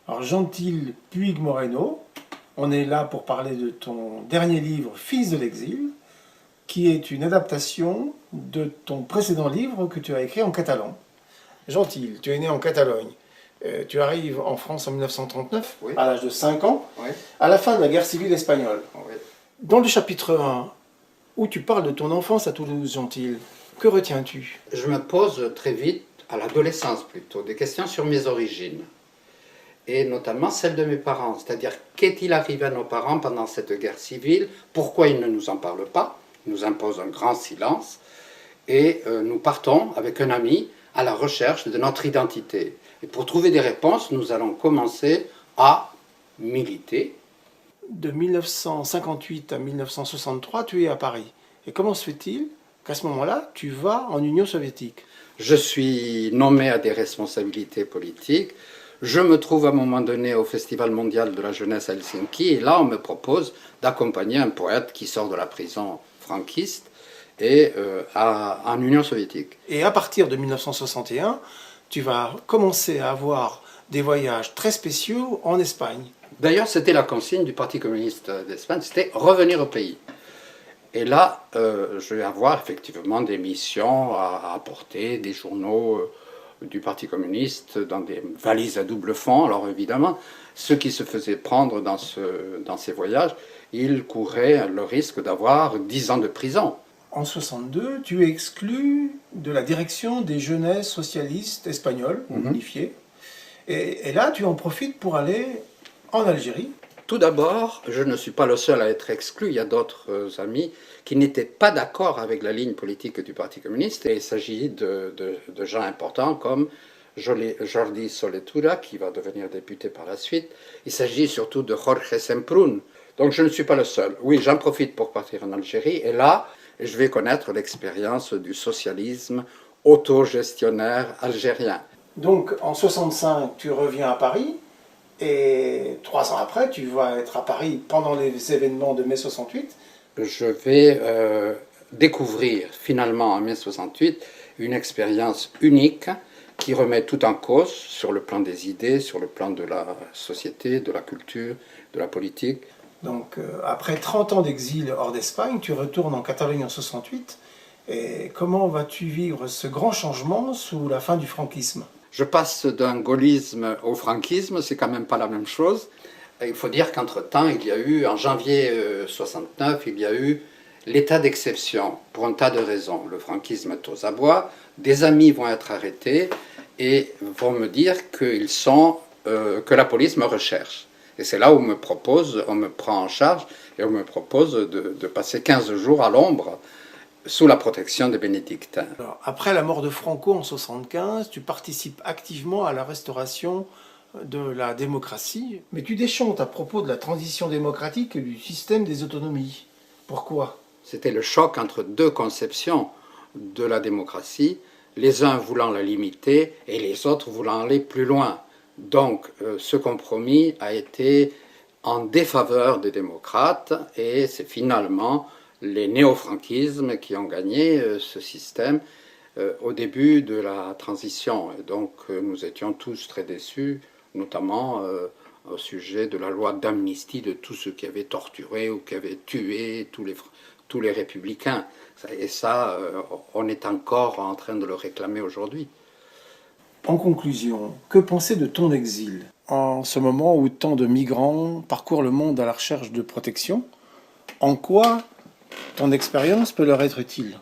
Alors, Gentil Puig Moreno, on est là pour parler de ton dernier livre, Fils de l'exil, qui est une adaptation de ton précédent livre que tu as écrit en catalan. Gentil, tu es né en Catalogne. Tu arrives en France en 1939, Oui. à l'âge de 5 ans, Oui. à la fin de la guerre civile espagnole. Oui. Dans le chapitre 1, où tu parles de ton enfance à Toulouse, Gentil, que retiens-tu? Je me pose très vite, à l'adolescence plutôt, des questions sur mes origines. Et notamment celles de mes parents. C'est-à-dire, qu'est-il arrivé à nos parents pendant cette guerre civile? Pourquoi ils ne nous en parlent pas? Ils nous imposent un grand silence. Et nous partons, avec un ami, à la recherche de notre identité. Et pour trouver des réponses, nous allons commencer à militer. De 1958 à 1963, tu es à Paris. Et comment se fait-il qu'à ce moment-là, tu vas en Union soviétique? Je suis nommé à des responsabilités politiques. Je me trouve à un moment donné au Festival mondial de la jeunesse à Helsinki. Et là, on me propose d'accompagner un poète qui sort de la prison franquiste et en Union soviétique. Et à partir de 1961, tu vas commencer à avoir des voyages très spéciaux en Espagne. D'ailleurs, c'était la consigne du Parti communiste d'Espagne, c'était revenir au pays. Et là, je vais avoir effectivement des missions à apporter, des journaux du Parti communiste dans des valises à double fond. Alors évidemment, ceux qui se faisaient prendre dans ces voyages, ils couraient le risque d'avoir 10 ans de prison. En 62, tu es exclu de la direction des jeunesses socialistes espagnoles, unifiées. Et là, tu en profites pour aller en Algérie. Tout d'abord, je ne suis pas le seul à être exclu. Il y a d'autres amis qui n'étaient pas d'accord avec la ligne politique du Parti communiste. Et il s'agit de gens importants comme Jordi Soletura, qui va devenir député par la suite. Il s'agit surtout de Jorge Semprún. Donc je ne suis pas le seul. Oui, j'en profite pour partir en Algérie. Et là, je vais connaître l'expérience du socialisme autogestionnaire algérien. Donc en 65, tu reviens à Paris. Et 3 ans après, tu vas être à Paris pendant les événements de mai 68. Je vais découvrir finalement en mai 68 une expérience unique qui remet tout en cause sur le plan des idées, sur le plan de la société, de la culture, de la politique. Donc après 30 ans d'exil hors d'Espagne, tu retournes en Catalogne en 68. Et comment vas-tu vivre ce grand changement sous la fin du franquisme? Je passe d'un gaullisme au franquisme, c'est quand même pas la même chose. Il faut dire qu'entre-temps, il y a eu, en janvier 69, il y a eu l'état d'exception, pour un tas de raisons. Le franquisme est aux abois, des amis vont être arrêtés et vont me dire que la police me recherche. Et c'est là où on me prend en charge et on me propose de passer 15 jours à l'ombre, sous la protection des bénédictins. Alors, après la mort de Franco en 1975, tu participes activement à la restauration de la démocratie, mais tu déchantes à propos de la transition démocratique et du système des autonomies. Pourquoi? C'était le choc entre deux conceptions de la démocratie, les uns voulant la limiter et les autres voulant aller plus loin. Donc ce compromis a été en défaveur des démocrates et c'est finalement les néo-franquismes qui ont gagné ce système au début de la transition. Et donc nous étions tous très déçus, notamment au sujet de la loi d'amnistie de tous ceux qui avaient torturé ou qui avaient tué tous les républicains. Et ça, on est encore en train de le réclamer aujourd'hui. En conclusion, que penser de ton exil en ce moment où tant de migrants parcourent le monde à la recherche de protection? En quoi ton expérience peut leur être utile?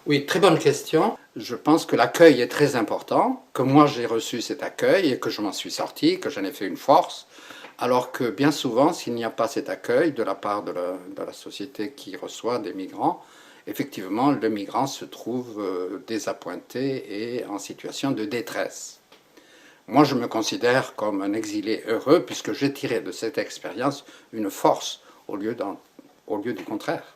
Oui, très bonne question. Je pense que l'accueil est très important, que moi j'ai reçu cet accueil et que je m'en suis sorti, que j'en ai fait une force, alors que bien souvent, s'il n'y a pas cet accueil de la part de la société qui reçoit des migrants, effectivement, le migrant se trouve désappointé et en situation de détresse. Moi, je me considère comme un exilé heureux puisque j'ai tiré de cette expérience une force au lieu du contraire.